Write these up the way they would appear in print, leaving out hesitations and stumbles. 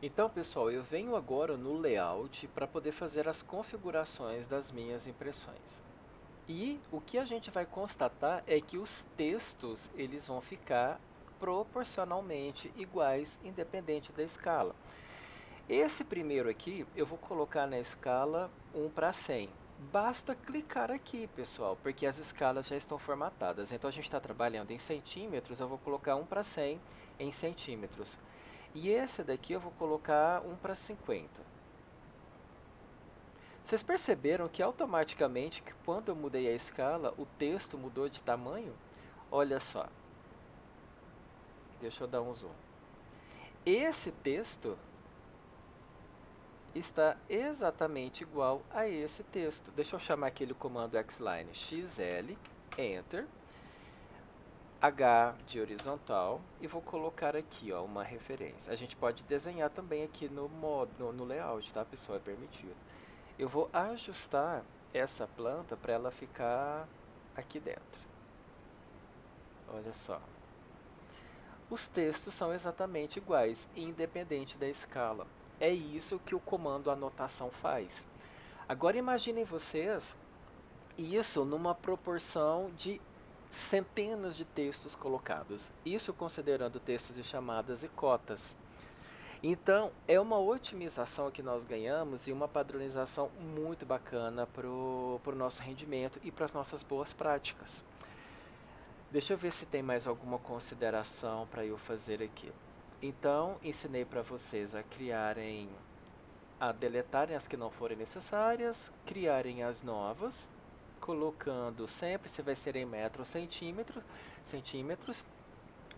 Então, pessoal, eu venho agora no layout para poder fazer as configurações das minhas impressões. E o que a gente vai constatar é que os textos eles vão ficar proporcionalmente iguais, independente da escala. Esse primeiro aqui eu vou colocar na escala 1:100. Basta clicar aqui, pessoal, porque as escalas já estão formatadas. Então a gente está trabalhando em centímetros, eu vou colocar 1:100 em centímetros. E esse daqui eu vou colocar 1:50. Vocês perceberam que automaticamente, que quando eu mudei a escala, o texto mudou de tamanho? Olha só, deixa eu dar um zoom. Esse texto está exatamente igual a esse texto. Deixa eu chamar aquele comando xline, xl, enter, H de horizontal e vou colocar aqui ó, uma referência. A gente pode desenhar também aqui no modo, no layout, tá pessoal? É permitido. Eu vou ajustar essa planta para ela ficar aqui dentro. Olha só. Os textos são exatamente iguais, independente da escala. É isso que o comando anotação faz. Agora imaginem vocês isso numa proporção de centenas de textos colocados. Isso considerando textos de chamadas e cotas. Então, é uma otimização que nós ganhamos e uma padronização muito bacana para o nosso rendimento e para as nossas boas práticas. Deixa eu ver se tem mais alguma consideração para eu fazer aqui. Então, ensinei para vocês a deletarem as que não forem necessárias, criarem as novas, colocando sempre se vai ser em metro ou centímetros,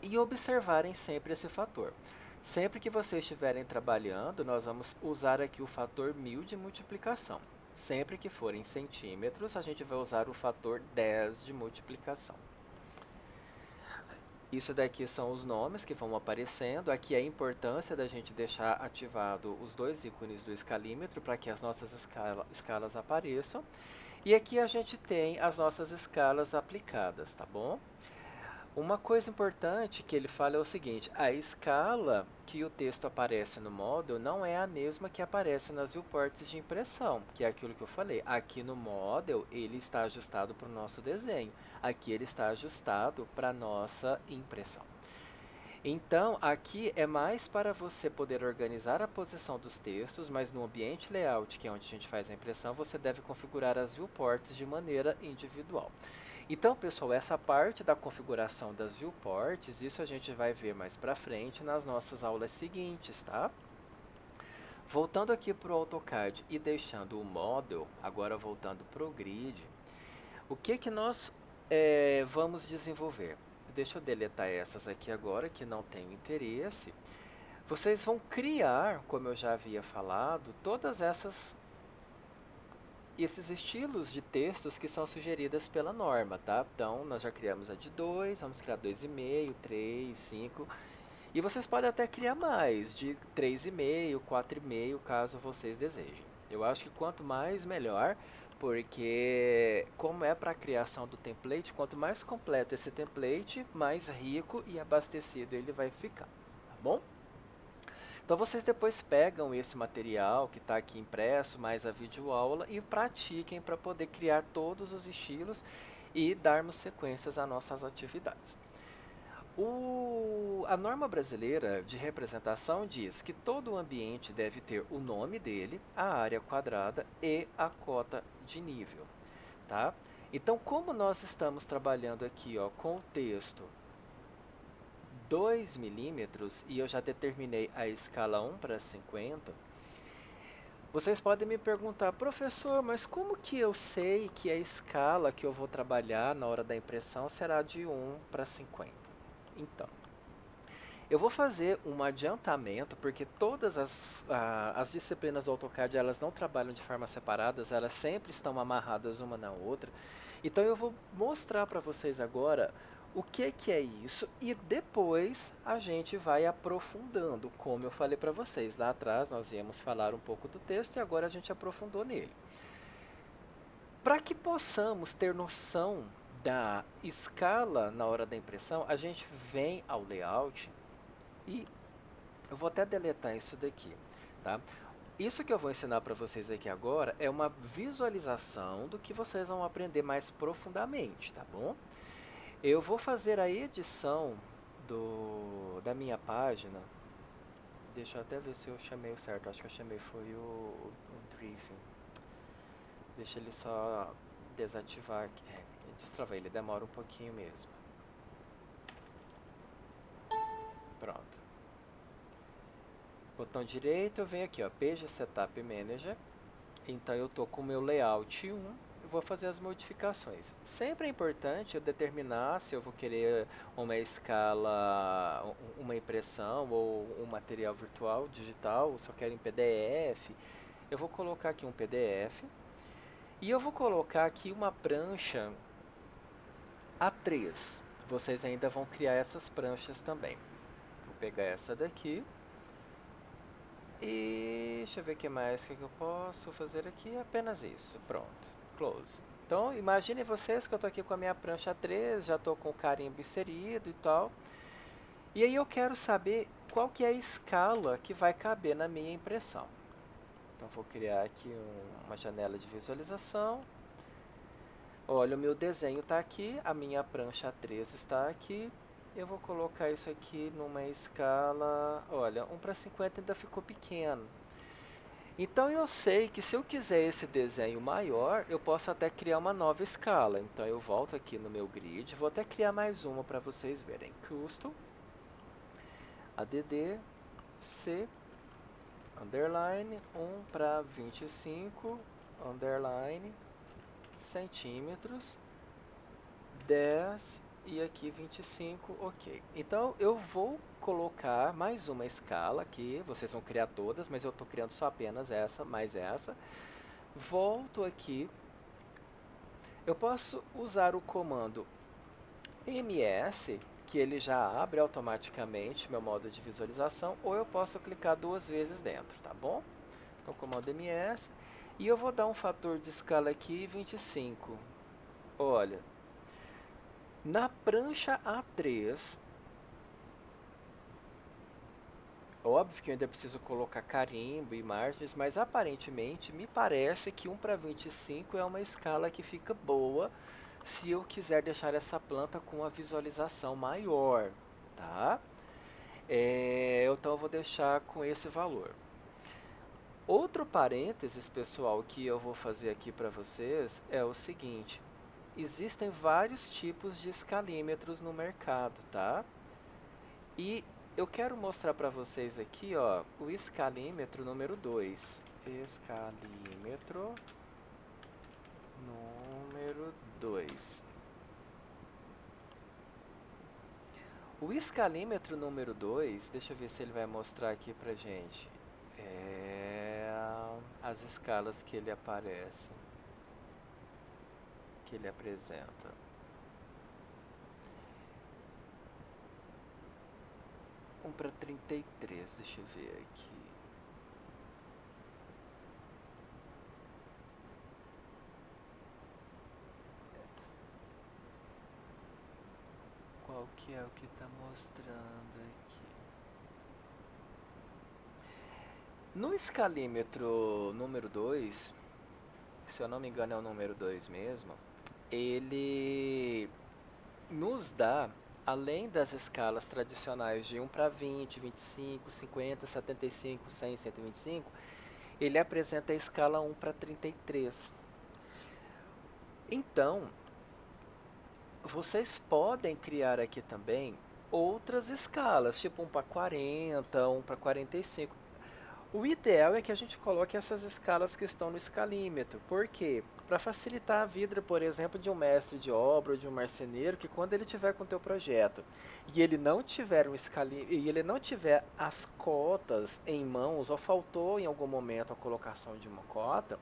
e observarem sempre esse fator. Sempre que vocês estiverem trabalhando, nós vamos usar aqui o fator 1000 de multiplicação. Sempre que for em centímetros, a gente vai usar o fator 10 de multiplicação. Isso daqui são os nomes que vão aparecendo. Aqui é a importância da gente deixar ativado os dois ícones do escalímetro para que as nossas escalas apareçam. E aqui a gente tem as nossas escalas aplicadas, tá bom? Uma coisa importante que ele fala é o seguinte: a escala que o texto aparece no Model não é a mesma que aparece nas viewports de impressão, que é aquilo que eu falei. Aqui no Model ele está ajustado para o nosso desenho, aqui ele está ajustado para a nossa impressão. Então, aqui é mais para você poder organizar a posição dos textos, mas no ambiente layout, que é onde a gente faz a impressão, você deve configurar as viewports de maneira individual. Então, pessoal, essa parte da configuração das viewports, isso a gente vai ver mais para frente nas nossas aulas seguintes, tá? Voltando aqui para o AutoCAD e deixando o Model, agora voltando para o Grid, o que que nós vamos desenvolver? Deixa eu deletar essas aqui agora, que não tenho interesse. Vocês vão criar, como eu já havia falado, todas esses estilos de textos que são sugeridas pela norma, tá? Então, nós já criamos a de 2, vamos criar 2,5, 3, 5. E vocês podem até criar mais, de 3,5, 4,5, caso vocês desejem. Eu acho que quanto mais, melhor, porque como é para a criação do template, quanto mais completo esse template, mais rico e abastecido ele vai ficar, tá bom? Então vocês depois pegam esse material que está aqui impresso, mais a videoaula, e pratiquem para poder criar todos os estilos e darmos sequências às nossas atividades. A norma brasileira de representação diz que todo o ambiente deve ter o nome dele, a área quadrada e a cota de nível, tá? Então, como nós estamos trabalhando aqui ó, com o texto 2 milímetros e eu já determinei a escala 1:50, vocês podem me perguntar, professor, mas como que eu sei que a escala que eu vou trabalhar na hora da impressão será de 1:50? Então, eu vou fazer um adiantamento, porque todas as disciplinas do AutoCAD elas não trabalham de forma separadas, elas sempre estão amarradas uma na outra. Então eu vou mostrar para vocês agora o que é isso e depois a gente vai aprofundando, como eu falei para vocês. Lá atrás nós íamos falar um pouco do texto e agora a gente aprofundou nele. Para que possamos ter noção da escala na hora da impressão, a gente vem ao layout e Eu vou até deletar isso daqui, tá? Isso que eu vou ensinar para vocês aqui agora é uma visualização do que vocês vão aprender mais profundamente, tá bom? Eu vou fazer a edição da minha página. Deixa eu até ver se eu chamei o certo. Acho que eu chamei foi o Driven. Deixa ele só desativar aqui. Destravar ele, demora um pouquinho mesmo. Pronto. Botão direito, eu venho aqui, ó, Page Setup Manager. Então eu tô com o meu layout 1, eu vou fazer as modificações. Sempre é importante eu determinar se eu vou querer uma escala, uma impressão ou um material virtual, digital, ou se eu quero em PDF. Eu vou colocar aqui um PDF e eu vou colocar aqui uma prancha A3. Vocês ainda vão criar essas pranchas também. Vou pegar essa daqui. E deixa eu ver o que mais que eu posso fazer aqui. Apenas isso. Pronto. Close. Então, imaginem vocês que eu estou aqui com a minha prancha 3, já estou com o carimbo inserido e tal. E aí eu quero saber qual que é a escala que vai caber na minha impressão. Então, vou criar aqui uma janela de visualização. Olha, o meu desenho está aqui, a minha prancha 3 está aqui. Eu vou colocar isso aqui numa escala, olha, 1:50 ainda ficou pequeno. Então eu sei que se eu quiser esse desenho maior, eu posso até criar uma nova escala. Então eu volto aqui no meu grid, vou até criar mais uma para vocês verem. Custom, add, c, underline, 1:25, underline, centímetros, 10 e aqui 25, ok. Então eu vou colocar mais uma escala aqui, vocês vão criar todas, mas eu estou criando só apenas essa, mais essa. Volto aqui, eu posso usar o comando ms, que ele já abre automaticamente meu modo de visualização, ou eu posso clicar 2 vezes dentro, tá bom? Então comando ms, e eu vou dar um fator de escala aqui, 25. Olha, na prancha A3, óbvio que eu ainda preciso colocar carimbo e margens, mas aparentemente me parece que 1:25 é uma escala que fica boa se eu quiser deixar essa planta com uma visualização maior, tá? Então eu vou deixar com esse valor. Outro parênteses, pessoal, que eu vou fazer aqui para vocês é o seguinte. Existem vários tipos de escalímetros no mercado, tá? E eu quero mostrar para vocês aqui, ó, o escalímetro número 2. Escalímetro número 2. O escalímetro número 2, deixa eu ver se ele vai mostrar aqui pra gente. As escalas que ele aparece, que ele apresenta. Um para 33, deixa eu ver aqui. Qual que é o que está mostrando aqui? No escalímetro número 2, se eu não me engano é o número 2 mesmo, ele nos dá, além das escalas tradicionais de 1:20, 25, 50, 75, 100, 125, ele apresenta a escala 1:33. Então, vocês podem criar aqui também outras escalas, tipo 1:40, 1:45. O ideal é que a gente coloque essas escalas que estão no escalímetro. Por quê? Para facilitar a vida, por exemplo, de um mestre de obra ou de um marceneiro, que quando ele tiver com o teu projeto e ele não tiver e ele não tiver as cotas em mãos ou faltou em algum momento a colocação de uma cota,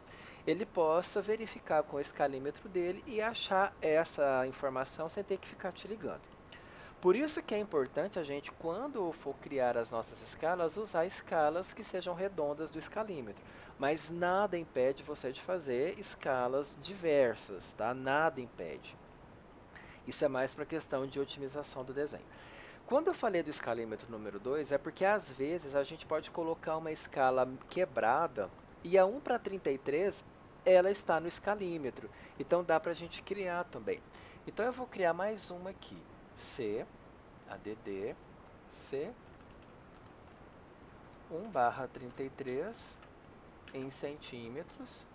ele possa verificar com o escalímetro dele e achar essa informação sem ter que ficar te ligando. Por isso que é importante a gente, quando for criar as nossas escalas, usar escalas que sejam redondas do escalímetro. Mas nada impede você de fazer escalas diversas, tá? Nada impede. Isso é mais para questão de otimização do desenho. Quando eu falei do escalímetro número 2, é porque às vezes a gente pode colocar uma escala quebrada e a 1 para 33 ela está no escalímetro. Então dá para a gente criar também. Então eu vou criar mais uma aqui. C, ADD, C, 1/33 em centímetros,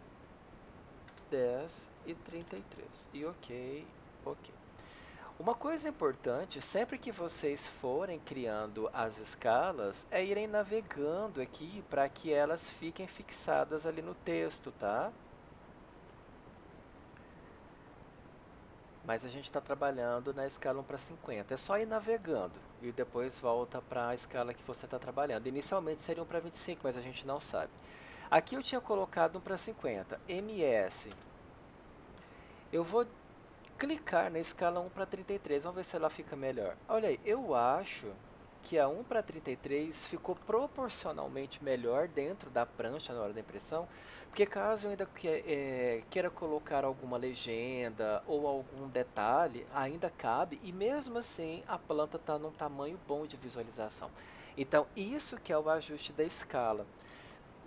10 e 33. E ok, ok. Uma coisa importante, sempre que vocês forem criando as escalas, é irem navegando aqui para que elas fiquem fixadas ali no texto, tá? Mas a gente está trabalhando na escala 1 para 50. É só ir navegando e depois volta para a escala que você está trabalhando. Inicialmente seria 1 para 25, mas a gente não sabe. Aqui eu tinha colocado 1 para 50. MS. Eu vou clicar na escala 1 para 33, vamos ver se ela fica melhor. Olha aí, eu acho que a 1 para 33 ficou proporcionalmente melhor dentro da prancha na hora da impressão, porque caso eu ainda queira colocar alguma legenda ou algum detalhe, ainda cabe, e mesmo assim a planta está num tamanho bom de visualização. Então, isso que é o ajuste da escala.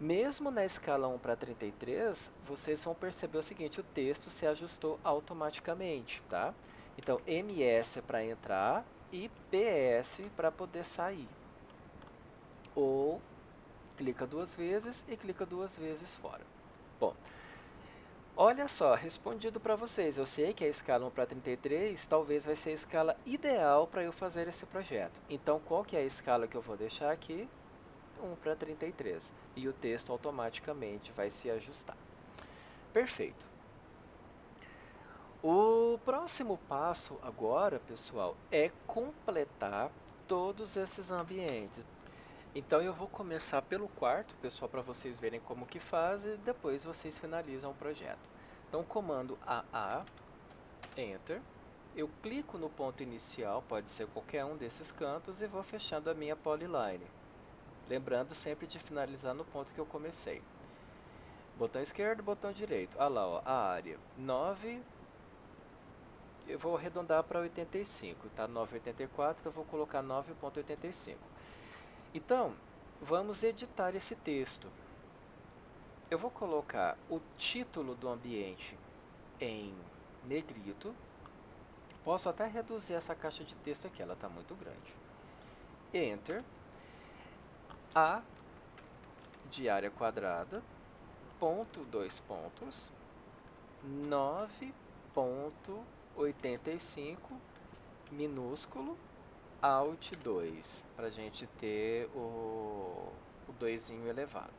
Mesmo na escala 1 para 33, vocês vão perceber o seguinte, o texto se ajustou automaticamente, tá? Então, MS para entrar e PS para poder sair. Ou clica duas vezes e clica duas vezes fora. Bom, olha só, respondido para vocês. Eu sei que a escala 1 para 33 talvez vai ser a escala ideal para eu fazer esse projeto. Então, qual que é a escala que eu vou deixar aqui? 1 para 33. E o texto automaticamente vai se ajustar. Perfeito. O próximo passo agora, pessoal, é completar todos esses ambientes. Então eu vou começar pelo quarto, pessoal, para vocês verem como que faz e depois vocês finalizam o projeto. Então, comando AA, Enter. Eu clico no ponto inicial, pode ser qualquer um desses cantos, e vou fechando a minha polyline. Lembrando sempre de finalizar no ponto que eu comecei. Botão esquerdo, botão direito. Ah lá, ó, a área 9. Eu vou arredondar para 85, tá? 9,84, então eu vou colocar 9,85. Então, vamos editar esse texto. Eu vou colocar o título do ambiente em negrito. Posso até reduzir essa caixa de texto aqui, ela está muito grande. Enter. A de área quadrada, ponto, dois pontos, 9,85, minúsculo, Alt 2, para a gente ter o 2 elevado.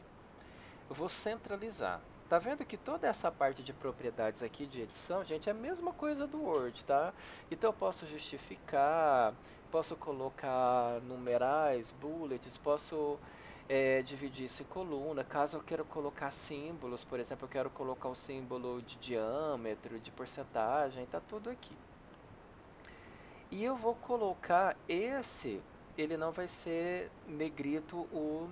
Eu vou centralizar. Tá vendo que toda essa parte de propriedades aqui de edição, gente, é a mesma coisa do Word, tá? Então eu posso justificar, posso colocar numerais, bullets, posso dividir isso em coluna. Caso eu queira colocar símbolos, por exemplo, eu quero colocar o símbolo de diâmetro, de porcentagem, tá tudo aqui. E eu vou colocar esse, ele não vai ser negrito,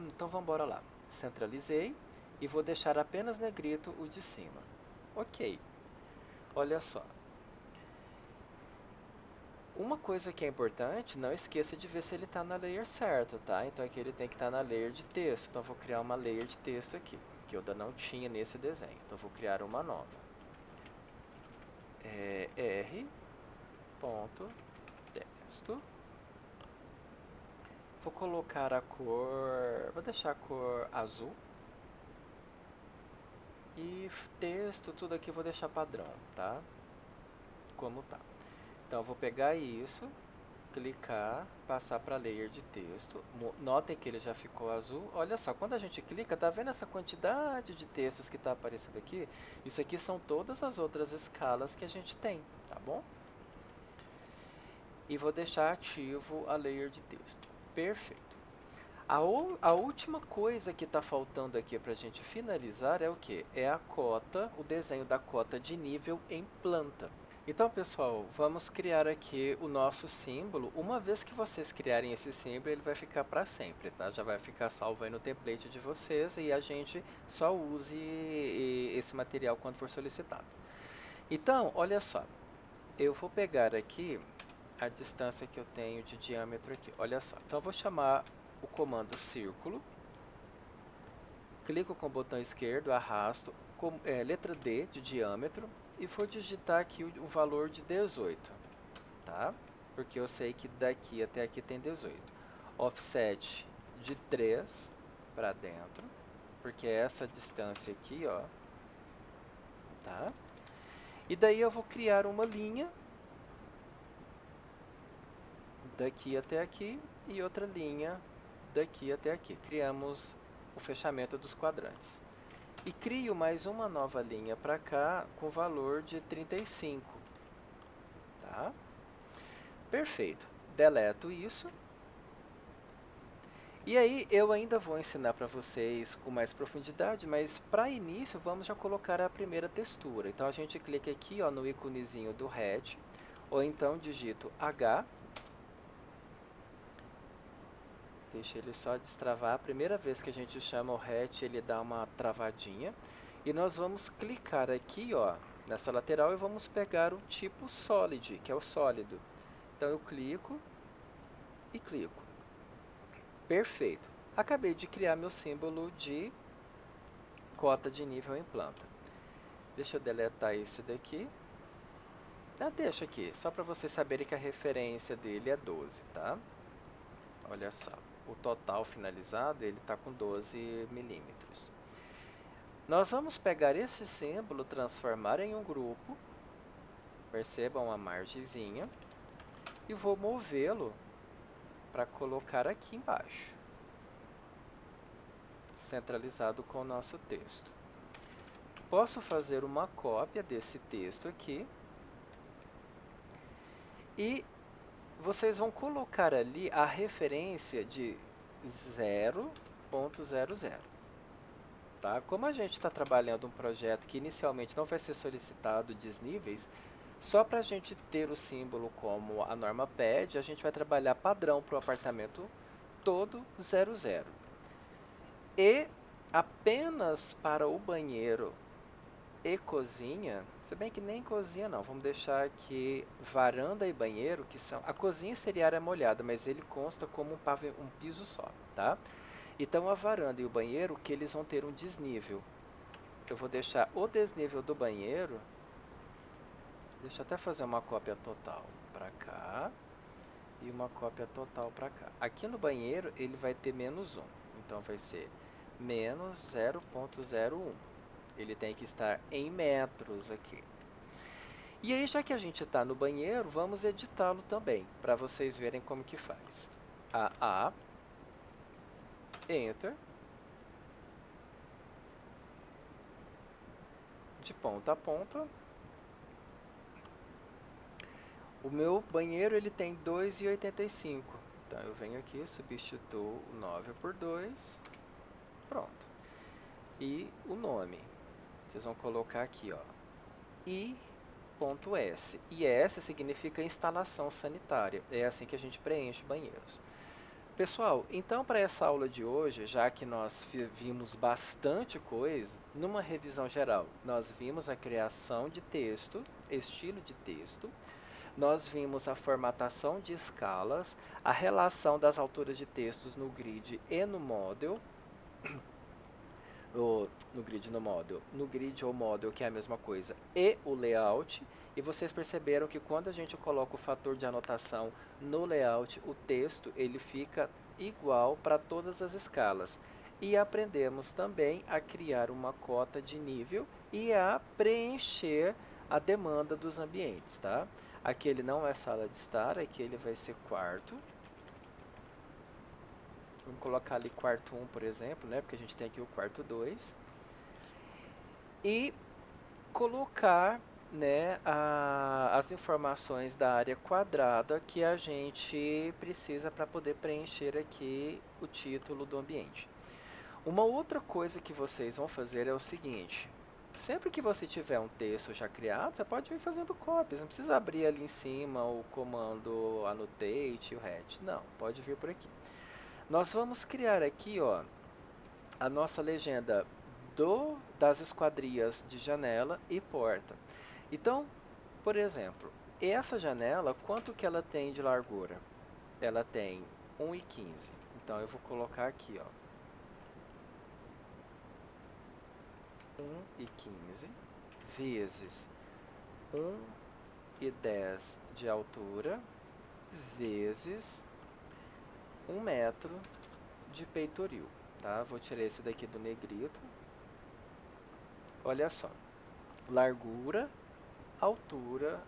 então vamos embora lá. Centralizei e vou deixar apenas negrito o de cima. Ok. Olha só. Uma coisa que é importante, não esqueça de ver se ele está na layer certo, tá? Então aqui ele tem que estar na layer de texto. Então eu vou criar uma layer de texto aqui, que eu ainda não tinha nesse desenho. Então eu vou criar uma nova. R.texto. Vou colocar a cor, vou deixar a cor azul. E texto, tudo aqui eu vou deixar padrão, tá? Como tá. Então eu vou pegar isso, clicar, passar para layer de texto. Notem que ele já ficou azul. Olha só, quando a gente clica, tá vendo essa quantidade de textos que está aparecendo aqui? Isso aqui são todas as outras escalas que a gente tem, tá bom? E vou deixar ativo a layer de texto. Perfeito. A última coisa que está faltando aqui para a gente finalizar é o que? É a cota, o desenho da cota de nível em planta. Então, pessoal, vamos criar aqui o nosso símbolo. Uma vez que vocês criarem esse símbolo, ele vai ficar para sempre, tá? Já vai ficar salvo aí no template de vocês e a gente só use esse material quando for solicitado. Então, olha só, eu vou pegar aqui a distância que eu tenho de diâmetro aqui. Olha só, então eu vou chamar o comando círculo, clico com o botão esquerdo, arrasto, letra D de diâmetro, e vou digitar aqui o valor de 18, tá? Porque eu sei que daqui até aqui tem 18. Offset de 3 para dentro, porque é essa distância aqui, ó, tá? E daí eu vou criar uma linha daqui até aqui e outra linha daqui até aqui. Criamos o fechamento dos quadrantes. E crio mais uma nova linha para cá com valor de 35. Tá? Perfeito. Deleto isso. E aí eu ainda vou ensinar para vocês com mais profundidade, mas para início vamos já colocar a primeira textura. Então a gente clica aqui, ó, no íconezinho do hatch, ou então digito H. Deixa ele só destravar. A primeira vez que a gente chama o hatch, ele dá uma travadinha. E nós vamos clicar aqui, ó, nessa lateral, e vamos pegar o tipo Solid, que é o sólido. Então eu clico e clico. Perfeito. Acabei de criar meu símbolo de cota de nível em planta. Deixa eu deletar esse daqui. Deixa aqui, só para vocês saberem que a referência dele é 12, tá? Olha só, o total finalizado ele está com 12 milímetros. Nós vamos pegar esse símbolo, transformar em um grupo, percebam a margenzinha, e vou movê-lo para colocar aqui embaixo, centralizado com o nosso texto. Posso fazer uma cópia desse texto aqui, e vocês vão colocar ali a referência de 0.00. Tá? Como a gente está trabalhando um projeto que inicialmente não vai ser solicitado desníveis, só para a gente ter o símbolo como a norma pede, a gente vai trabalhar padrão para o apartamento todo 00. E apenas para o banheiro e cozinha, se bem que nem cozinha não, vamos deixar aqui varanda e banheiro, que são... A cozinha seria área molhada, mas ele consta como um piso só, tá? Então a varanda e o banheiro, que eles vão ter um desnível. Eu vou deixar o desnível do banheiro, deixa eu até fazer uma cópia total para cá e uma cópia total para cá. Aqui no banheiro ele vai ter -1, então vai ser menos 0.01. Ele tem que estar em metros aqui. E aí, já que a gente está no banheiro, vamos editá-lo também, para vocês verem como que faz. AA, Enter, de ponta a ponta. O meu banheiro ele tem 2,85. Então eu venho aqui, substituo o 9 por 2. Pronto. E o nome. Vocês vão colocar aqui, ó, I.S. E S significa instalação sanitária. É assim que a gente preenche banheiros. Pessoal, então para essa aula de hoje, já que nós vimos bastante coisa, numa revisão geral, nós vimos a criação de texto, estilo de texto, nós vimos a formatação de escalas, a relação das alturas de textos no grid e no model, no grid ou model, que é a mesma coisa, e o layout. E vocês perceberam que quando a gente coloca o fator de anotação no layout, o texto ele fica igual para todas as escalas. E aprendemos também a criar uma cota de nível e a preencher a demanda dos ambientes, tá? Aqui ele não é sala de estar, aqui ele vai ser quarto. Vamos colocar ali quarto 1, por exemplo, né? Porque a gente tem aqui o quarto 2. E colocar, né, as informações da área quadrada que a gente precisa para poder preencher aqui o título do ambiente. Uma outra coisa que vocês vão fazer é o seguinte: sempre que você tiver um texto já criado, você pode vir fazendo cópias, não precisa abrir ali em cima o comando annotate, o hatch, não, pode vir por aqui. Nós vamos criar aqui, ó, a nossa legenda das esquadrias de janela e porta. Então, por exemplo, Essa janela, quanto que ela tem de largura? Ela tem 1,15. Então, eu vou colocar aqui, ó, 1,15 vezes 1,10 de altura vezes 1 metro de peitoril, tá? Vou tirar esse daqui do negrito. Olha só, largura, altura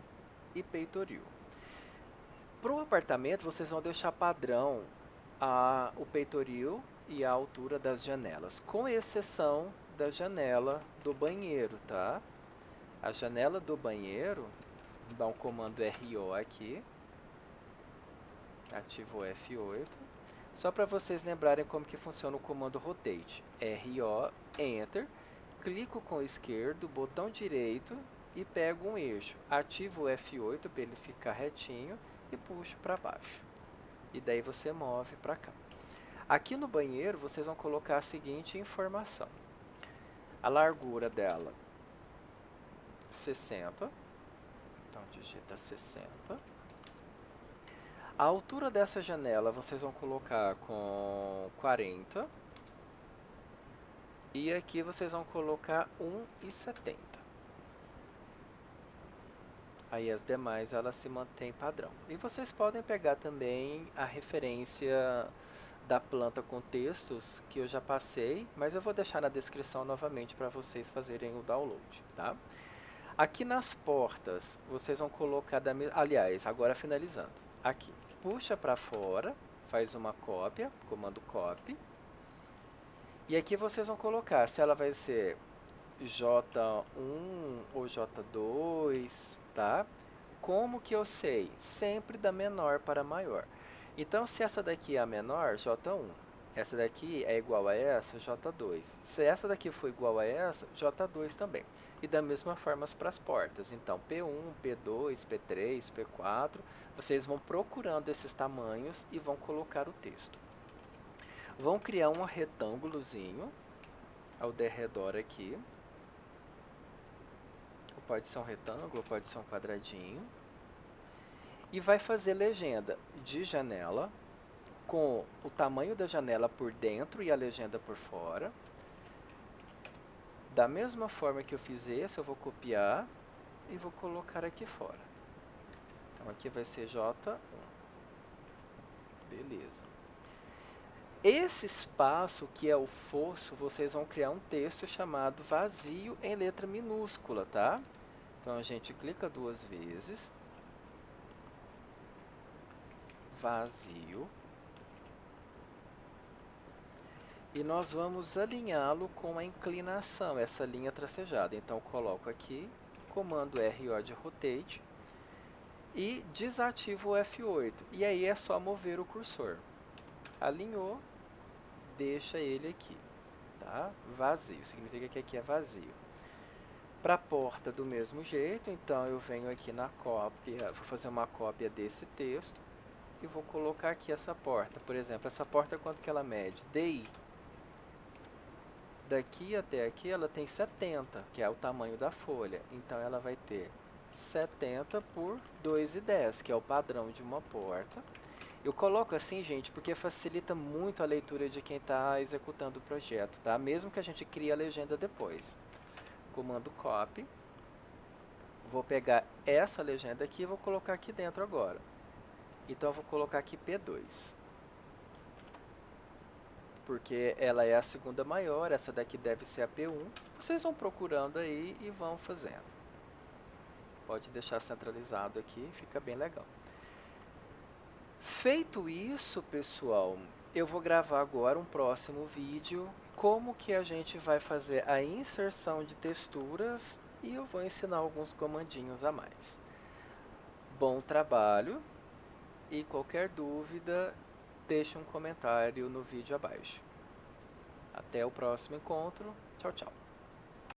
e peitoril. Para o apartamento, vocês vão deixar padrão o peitoril e a altura das janelas, com exceção da janela do banheiro, tá? A janela do banheiro, vou dar um comando RO aqui, ativo o F8, só para vocês lembrarem como que funciona o comando rotate. RO, Enter, clico com o esquerdo, botão direito e pego um eixo. Ativo o F8 para ele ficar retinho e puxo para baixo. E daí você move para cá. Aqui no banheiro, vocês vão colocar a seguinte informação. A largura dela, 60. Então, digita 60. A altura dessa janela, vocês vão colocar com 40. E aqui vocês vão colocar 1,70. Aí as demais, elas se mantêm padrão. E vocês podem pegar também a referência da planta com textos que eu já passei, mas eu vou deixar na descrição novamente para vocês fazerem o download, tá? Aqui nas portas, vocês vão colocar, aliás, agora finalizando, aqui, puxa para fora, faz uma cópia, comando copy, e aqui vocês vão colocar se ela vai ser J1 ou J2, tá? Como que eu sei? Sempre da menor para maior. Então, se essa daqui é a menor, J1. Essa daqui é igual a essa, J2. Se essa daqui for igual a essa, J2 também. E da mesma forma para as portas. Então, P1, P2, P3, P4. Vocês vão procurando esses tamanhos e vão colocar o texto. Vão criar um retângulozinho ao derredor aqui. Pode ser um retângulo, pode ser um quadradinho. E vai fazer legenda de janela, com o tamanho da janela por dentro e a legenda por fora. Da mesma forma que eu fiz esse, eu vou copiar e vou colocar aqui fora. Então, aqui vai ser J1. Beleza. Esse espaço, que é o fosso, vocês vão criar um texto chamado vazio em letra minúscula, tá? Então, a gente clica 2 vezes. Vazio. E nós vamos alinhá-lo com a inclinação, essa linha tracejada. Então, eu coloco aqui, comando RO de rotate, e desativo o F8. E aí é só mover o cursor. Alinhou, deixa ele aqui, tá? Vazio, significa que aqui é vazio. Para a porta do mesmo jeito, então eu venho aqui na cópia, vou fazer uma cópia desse texto e vou colocar aqui essa porta. Por exemplo, essa porta, quanto que ela mede? DI. Daqui até aqui ela tem 70, que é o tamanho da folha. Então, ela vai ter 70 por 2,10, que é o padrão de uma porta. Eu coloco assim, gente, porque facilita muito a leitura de quem está executando o projeto, tá? Mesmo que a gente crie a legenda depois. Comando copy. Vou pegar essa legenda aqui e vou colocar aqui dentro agora. Então, eu vou colocar aqui P2. Porque ela é a segunda maior, essa daqui deve ser a P1. Vocês vão procurando aí e vão fazendo. Pode deixar centralizado aqui, fica bem legal. Feito isso, pessoal, eu vou gravar agora um próximo vídeo, como que a gente vai fazer a inserção de texturas e eu vou ensinar alguns comandinhos a mais. Bom trabalho e qualquer dúvida, deixe um comentário no vídeo abaixo. Até o próximo encontro. Tchau, tchau.